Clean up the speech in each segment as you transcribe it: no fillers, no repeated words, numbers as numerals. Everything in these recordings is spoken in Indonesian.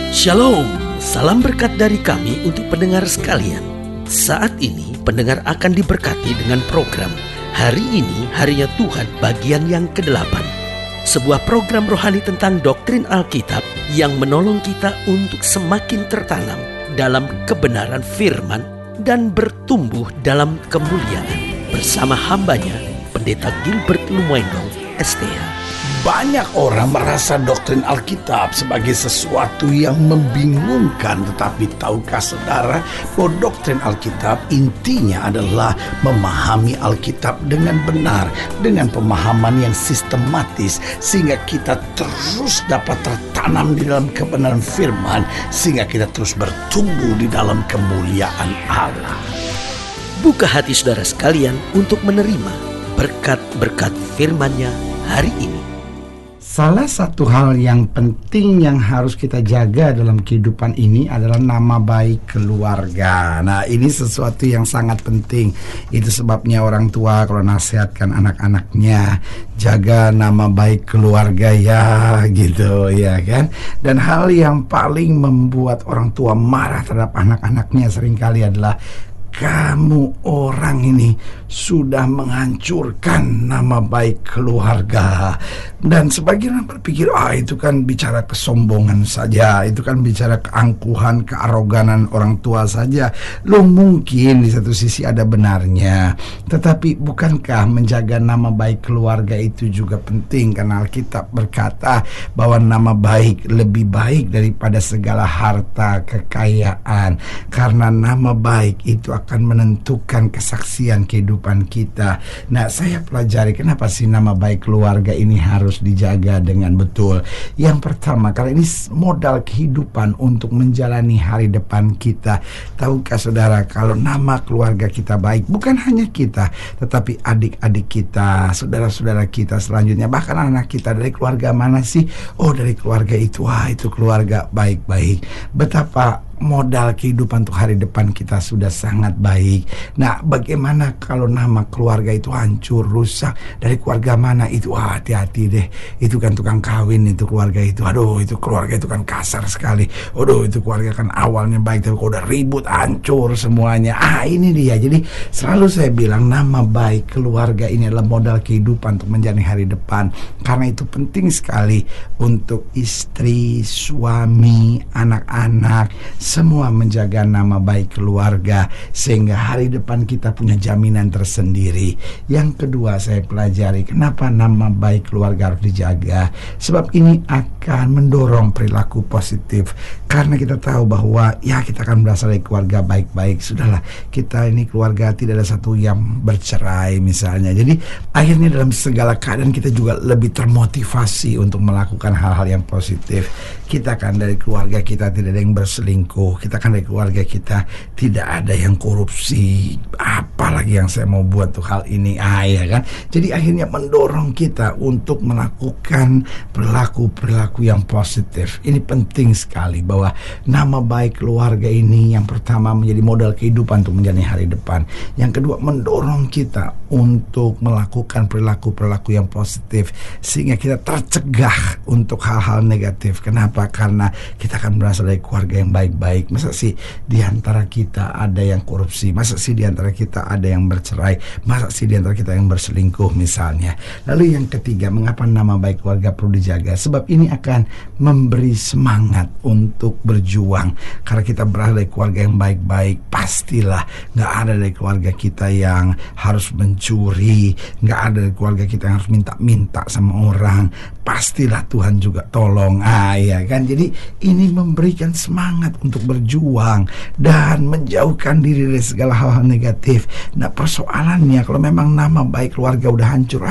Shalom, salam berkat dari kami untuk pendengar sekalian. Saat ini pendengar akan diberkati dengan program Hari Ini Harinya Tuhan bagian yang ke-8. Sebuah program rohani tentang doktrin Alkitab yang menolong kita untuk semakin tertanam dalam kebenaran firman dan bertumbuh dalam kemuliaan. Bersama hambanya, Pendeta Gilbert Lumwendong, STH. Banyak orang merasa doktrin Alkitab sebagai sesuatu yang membingungkan. Tetapi tahukah saudara bahwa doktrin Alkitab intinya adalah memahami Alkitab dengan benar, dengan pemahaman yang sistematis, sehingga kita terus dapat tertanam di dalam kebenaran firman, sehingga kita terus bertumbuh di dalam kemuliaan Allah. Buka hati saudara sekalian untuk menerima berkat-berkat firman-Nya hari ini. Salah satu hal yang penting yang harus kita jaga dalam kehidupan ini adalah nama baik keluarga. Nah, ini sesuatu yang sangat penting. Itu sebabnya orang tua kalau nasihatkan anak-anaknya, jaga nama baik keluarga ya, gitu ya kan. Dan hal yang paling membuat orang tua marah terhadap anak-anaknya seringkali adalah kamu orang ini sudah menghancurkan nama baik keluarga. Dan sebagian orang berpikir, itu kan bicara kesombongan saja, itu kan bicara keangkuhan, kearoganan orang tua saja. Loh, mungkin di satu sisi ada benarnya, tetapi bukankah menjaga nama baik keluarga itu juga penting? Karena Alkitab berkata bahwa nama baik lebih baik daripada segala harta kekayaan. Karena nama baik itu akan menentukan kesaksian kehidupan kita. Nah, saya pelajari kenapa sih nama baik keluarga ini harus dijaga dengan betul. Yang pertama, karena ini modal kehidupan untuk menjalani hari depan kita. Tahukah saudara, kalau nama keluarga kita baik, bukan hanya kita, tetapi adik-adik kita, saudara-saudara kita selanjutnya, bahkan anak kita, dari keluarga mana sih? Oh, dari keluarga itu. Wah, itu keluarga baik-baik. Betapa modal kehidupan untuk hari depan kita sudah sangat baik. Nah, bagaimana kalau nama keluarga itu hancur, rusak? Dari keluarga mana itu? Hati-hati deh. Itu kan tukang kawin, itu keluarga itu. Aduh, itu keluarga itu kan kasar sekali. Aduh, itu keluarga kan awalnya baik, tapi kalau udah ribut, hancur semuanya. Ini dia. Jadi selalu saya bilang nama baik keluarga ini adalah modal kehidupan untuk menjalani hari depan. Karena itu penting sekali untuk istri, suami, anak-anak, semua menjaga nama baik keluarga, sehingga hari depan kita punya jaminan tersendiri. Yang kedua, saya pelajari kenapa nama baik keluarga harus dijaga. Sebab ini akan mendorong perilaku positif. Karena kita tahu bahwa kita akan berasal dari keluarga baik-baik. Sudahlah, kita ini keluarga tidak ada satu yang bercerai misalnya. Jadi akhirnya dalam segala keadaan kita juga lebih termotivasi untuk melakukan hal-hal yang positif. Kita kan dari keluarga kita tidak ada yang berselingkuh, kita kan dari keluarga kita tidak ada yang korupsi. Apalagi yang saya mau buat tuh hal ini, ya kan. Jadi akhirnya mendorong kita untuk melakukan perilaku yang positif. Ini penting sekali bahwa nama baik keluarga ini yang pertama menjadi modal kehidupan untuk menjalani hari depan. Yang kedua, mendorong kita untuk melakukan perilaku yang positif sehingga kita tercegah untuk hal-hal negatif. Kenapa? Karena kita akan berasal dari keluarga yang baik-baik. Masa sih di antara kita ada yang korupsi? Masa sih di antara kita ada yang bercerai? Masa sih di antara kita yang berselingkuh misalnya? Lalu yang ketiga, mengapa nama baik keluarga perlu dijaga? Sebab ini akan memberi semangat untuk berjuang. Karena kita berasal dari keluarga yang baik-baik, pastilah gak ada dari keluarga kita yang harus mencuri, gak ada dari keluarga kita yang harus minta-minta sama orang. Pastilah Tuhan juga tolong. Ya kan. Jadi ini memberikan semangat untuk berjuang dan menjauhkan diri dari segala hal-hal negatif. Nah, persoalannya kalau memang nama baik keluarga udah hancur,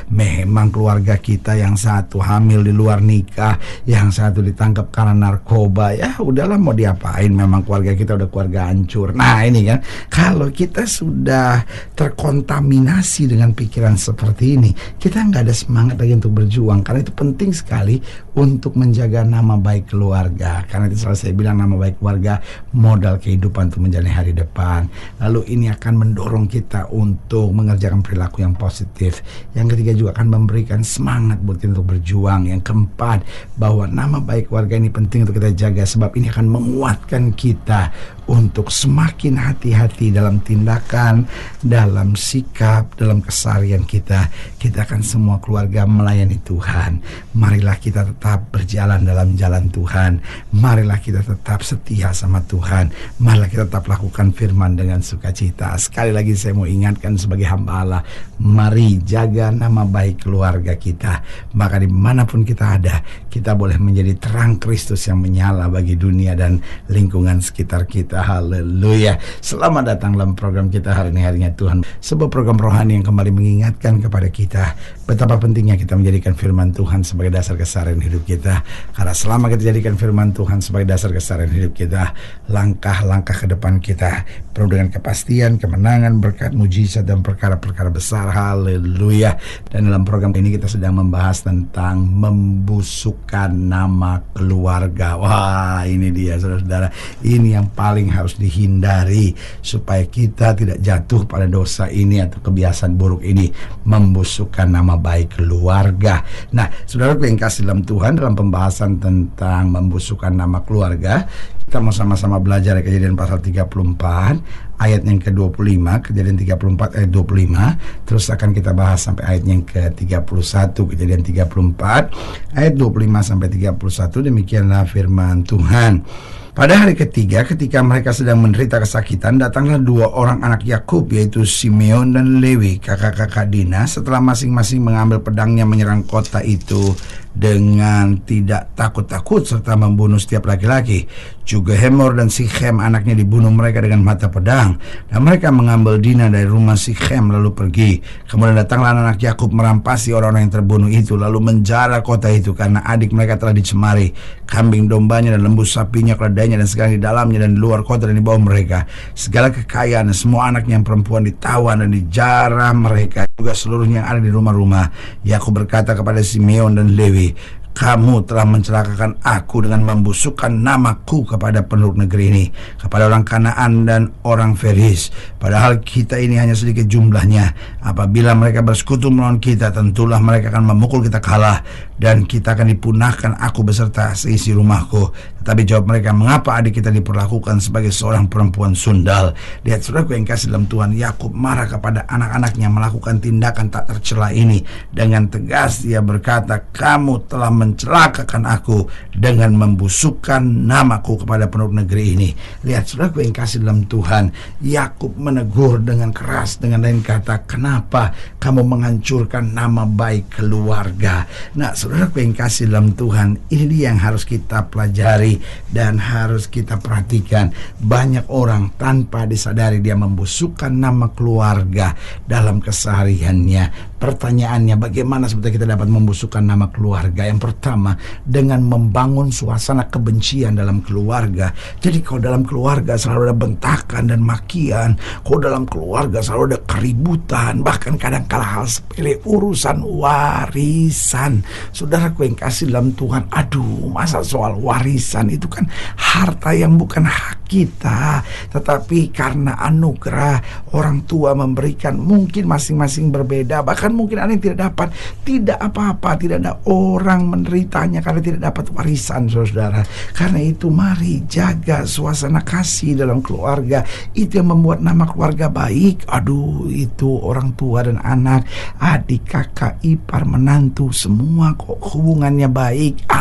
memang keluarga kita yang satu hamil di luar nikah, yang satu ditangkap karena narkoba, ya udahlah mau diapain, memang keluarga kita udah keluarga hancur. Nah, ini kan, kalau kita sudah terkontaminasi dengan pikiran seperti ini, kita nggak ada semangat lagi untuk berjuang. Karena itu penting sekali untuk menjaga nama baik keluarga. Karena itu selalu saya bilang nama baik keluarga modal kehidupan untuk menjalani hari depan. Lalu ini akan mendorong kita untuk mengerjakan perilaku yang positif. Yang ketiga juga akan memberikan semangat buat kita untuk berjuang. Yang keempat, bahwa nama baik keluarga ini penting untuk kita jaga, sebab ini akan menguatkan kita untuk semakin hati-hati dalam tindakan, dalam sikap, dalam keseharian kita. Kita akan semua keluarga melayani Tuhan. Marilah kita tetap berjalan dalam jalan Tuhan. Marilah kita tetap setia sama Tuhan. Marilah kita tetap lakukan firman dengan sukacita. Sekali lagi saya mau ingatkan sebagai hamba Allah, mari jaga nama baik keluarga kita. Maka dimanapun kita ada, kita boleh menjadi terang Kristus yang menyala bagi dunia dan lingkungan sekitar kita. Haleluya. Selamat datang dalam program kita hari ini, Harinya Tuhan, sebuah program rohani yang kembali mengingatkan kepada kita betapa pentingnya kita menjadikan firman Tuhan sebagai dasar keseharian hidup kita. Karena selama kita jadikan firman Tuhan sebagai dasar keseharian hidup kita, langkah-langkah ke depan kita penuh dengan kepastian, kemenangan, berkat, mujizat, dan perkara-perkara besar. Haleluya. Dan dalam program ini kita sedang membahas tentang membusukkan nama keluarga. Wah, ini dia saudara-saudara. Ini yang paling harus dihindari supaya kita tidak jatuh pada dosa ini atau kebiasaan buruk ini, membusukkan nama baik keluarga. Nah, saudaraku yang kasih dalam Tuhan, dalam pembahasan tentang membusukkan nama keluarga, kita mau sama-sama belajar Kejadian pasal 34 ayat yang ke-25, Kejadian 34 ayat 25. Terus akan kita bahas sampai ayat yang ke-31, Kejadian 34 ayat 25 sampai 31. Demikianlah firman Tuhan. Pada hari ketiga, ketika mereka sedang menderita kesakitan, datanglah dua orang anak Yakub, yaitu Simeon dan Lewi, kakak-kakak Dina. Setelah masing-masing mengambil pedangnya menyerang kota itu dengan tidak takut-takut serta membunuh setiap laki-laki. Juga Hemor dan Sikhem anaknya dibunuh mereka dengan mata pedang. Dan mereka mengambil Dina dari rumah Sikhem lalu pergi. Kemudian datanglah anak Yakub merampasi orang-orang yang terbunuh itu, lalu menjara kota itu karena adik mereka telah dicemari. Kambing dombanya dan lembu sapinya, keledainya dan segala di dalamnya dan di luar kota dan di bawah mereka, segala kekayaan dan semua anaknya yang perempuan ditawan dan dijara mereka, juga seluruhnya yang ada di rumah-rumah. Yakub berkata kepada Simeon dan Lewi, kamu telah mencelakakan aku dengan membusukkan namaku kepada penduduk negeri ini, kepada orang Kanaan dan orang Feris. Padahal kita ini hanya sedikit jumlahnya. Apabila mereka bersekutu melawan kita, tentulah mereka akan memukul kita kalah, dan kita akan dipunahkan, aku beserta seisi rumahku. Tetapi jawab mereka, mengapa adik kita diperlakukan sebagai seorang perempuan sundal? Lihat saudaraku yang kasih dalam Tuhan, Yakub marah kepada anak-anaknya melakukan tindakan tak tercela ini. Dengan tegas dia berkata, kamu telah mencelakakan aku dengan membusukkan namaku kepada penduduk negeri ini. Lihat saudaraku yang kasih dalam Tuhan, Yakub menegur dengan keras, dengan lain kata, kenapa kamu menghancurkan nama baik keluarga? Nah saudaraku yang kasih dalam Tuhan, ini dia yang harus kita pelajari dan harus kita perhatikan. Banyak orang tanpa disadari dia membusukkan nama keluarga dalam kesehariannya. Pertanyaannya, bagaimana sebetulnya kita dapat membusukkan nama keluarga? Yang pertama, dengan membangun suasana kebencian dalam keluarga. Jadi kalau dalam keluarga selalu ada bentakan dan makian, kalau dalam keluarga selalu ada keributan, bahkan kadang-kala hal sepele, urusan warisan. Saudaraku yang kasih dalam Tuhan, aduh, masa soal warisan itu kan harta yang bukan hak kita, tetapi karena anugerah orang tua memberikan, mungkin masing-masing berbeda, bahkan mungkin ada yang tidak dapat, tidak apa-apa, tidak ada orang menderitanya karena tidak dapat warisan, saudara. Karena itu mari jaga suasana kasih dalam keluarga. Itu yang membuat nama keluarga baik. Aduh, itu orang tua dan anak, adik, kakak, ipar, menantu, semua kok hubungannya baik.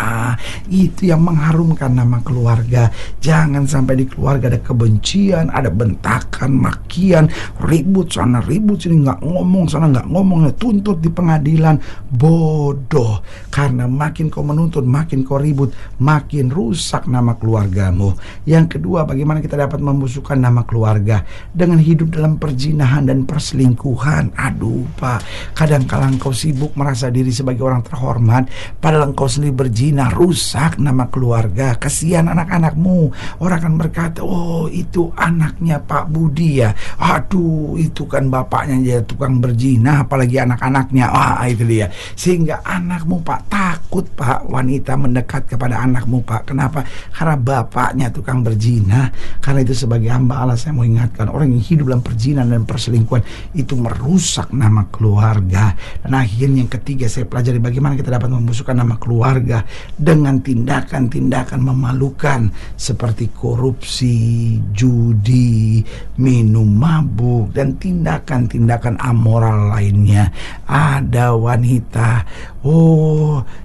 Itu yang mengharumkan nama keluarga. Jangan sampai di keluarga ada kebencian, ada bentakan, makian, ribut sana ribut sini, nggak ngomong sana nggak ngomong, tuntut di pengadilan. Bodoh. Karena makin kau menuntut, makin kau ribut, makin rusak nama keluargamu. Yang kedua, bagaimana kita dapat membusukkan nama keluarga? Dengan hidup dalam perzinahan dan perselingkuhan. Aduh Pak, kadang-kala engkau sibuk merasa diri sebagai orang terhormat, padahal engkau sendiri berzina, rusak nama keluarga. Kasihan anak-anakmu. Orang akan berkata, berkata, oh itu anaknya Pak Budi ya, aduh itu kan bapaknya jadi tukang berzina, apalagi anak-anaknya. Itu dia. Sehingga anakmu Pak takut Pak, wanita mendekat kepada anakmu Pak. Kenapa? Karena bapaknya tukang berzina. Karena itu sebagai hamba Allah saya mau ingatkan, orang yang hidup dalam perzinahan dan perselingkuhan itu merusak nama keluarga. Dan akhirnya yang ketiga, saya pelajari bagaimana kita dapat membusukkan nama keluarga dengan tindakan-tindakan memalukan seperti korupsi, judi, minum mabuk, dan tindakan-tindakan amoral lainnya. Ada wanita,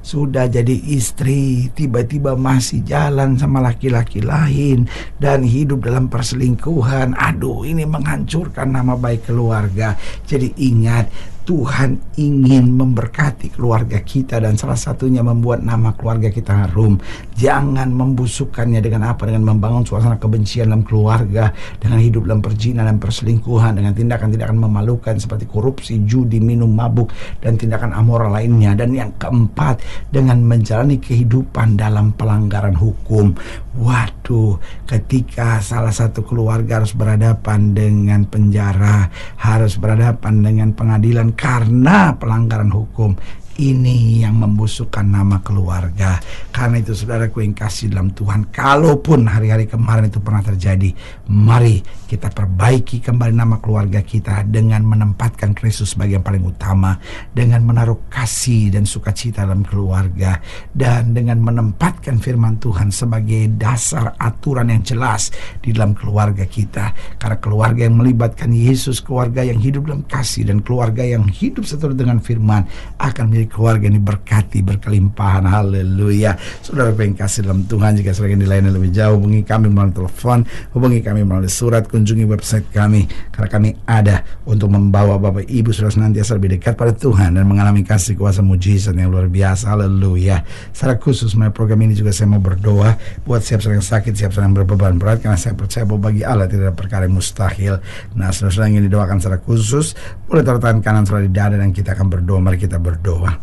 sudah jadi istri, tiba-tiba masih jalan sama laki-laki lain dan hidup dalam perselingkuhan. Aduh, ini menghancurkan nama baik keluarga. Jadi ingat, Tuhan ingin memberkati keluarga kita dan salah satunya membuat nama keluarga kita harum. Jangan membusukkannya dengan apa? Dengan membangun suasana kebencian dalam keluarga, dengan hidup dalam perzinahan dan perselingkuhan, dengan tindakan-tindakan memalukan seperti korupsi, judi, minum mabuk, dan tindakan amoral lainnya. Dan yang keempat, dengan menjalani kehidupan dalam pelanggaran hukum. Waduh, ketika salah satu keluarga harus berhadapan dengan penjara, harus berhadapan dengan pengadilan karena pelanggaran hukum, ini yang membusukkan nama keluarga. Karena itu saudaraku yang kasih dalam Tuhan, kalaupun hari-hari kemarin itu pernah terjadi, mari kita perbaiki kembali nama keluarga kita dengan menempatkan Kristus sebagai yang paling utama, dengan menaruh kasih dan sukacita dalam keluarga, dan dengan menempatkan firman Tuhan sebagai dasar aturan yang jelas di dalam keluarga kita. Karena keluarga yang melibatkan Yesus, keluarga yang hidup dalam kasih, dan keluarga yang hidup seturut dengan firman akan menjadi keluarga ini berkati, berkelimpahan. Haleluya. Saudara yang kasih dalam Tuhan, jika saudara yang dilayani lebih jauh, hubungi kami melalui telepon, hubungi kami melalui surat, kunjungi website kami, karena kami ada untuk membawa Bapak Ibu saudara senantiasa lebih dekat pada Tuhan dan mengalami kasih kuasa mujizat yang luar biasa. Haleluya. Secara khusus melalui program ini juga saya mau berdoa buat siap saudara yang sakit, siap saudara yang berbeban berat, karena saya percaya bahwa bagi Allah tidak ada perkara yang mustahil. Nah, saudara yang ingin didoakan secara khusus, boleh taruh tangan kanan saudara di dada dan kita akan berdoa. Mari kita berdoa.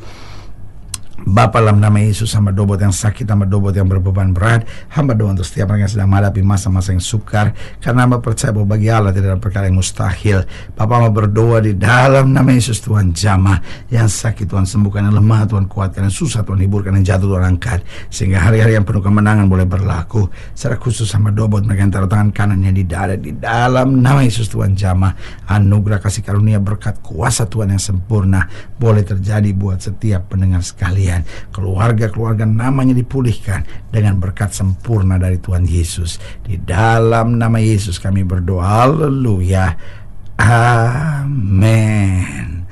Bapa, dalam nama Yesus, hamba doa buat yang sakit, hamba doa buat yang berbeban berat, hamba doa untuk setiap orang yang sedang menghadapi masa-masa yang sukar, karena hamba percaya bahwa bagi Allah tidak ada perkara yang mustahil. Bapa, hamba berdoa di dalam nama Yesus, Tuhan jamah yang sakit, Tuhan sembuhkan, yang lemah Tuhan kuatkan, yang susah Tuhan hiburkan, yang jatuh Tuhan angkat, sehingga hari-hari yang penuh kemenangan boleh berlaku. Secara khusus hamba doa buat mereka yang taruh tangan kanannya di dada, di dalam nama Yesus, Tuhan jamah anugerah kasih karunia berkat kuasa Tuhan yang sempurna boleh terjadi buat setiap pendengar sekalian. Keluarga-keluarga namanya dipulihkan dengan berkat sempurna dari Tuhan Yesus. Di dalam nama Yesus kami berdoa. Haleluya. Amin.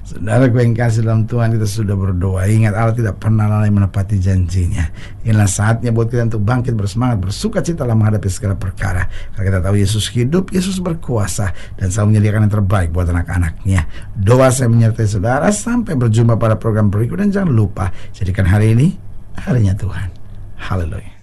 Saudara yang kasih dalam Tuhan, kita sudah berdoa. Ingat, Allah tidak pernah lalai menepati janjinya. Inilah saatnya buat kita untuk bangkit bersemangat, bersuka cita dalam menghadapi segala perkara. Karena kita tahu Yesus hidup, Yesus berkuasa, dan selalu menyediakan yang terbaik buat anak-anaknya. Doa saya menyertai saudara. Sampai berjumpa pada program berikut, dan jangan lupa jadikan hari ini harinya Tuhan. Haleluya.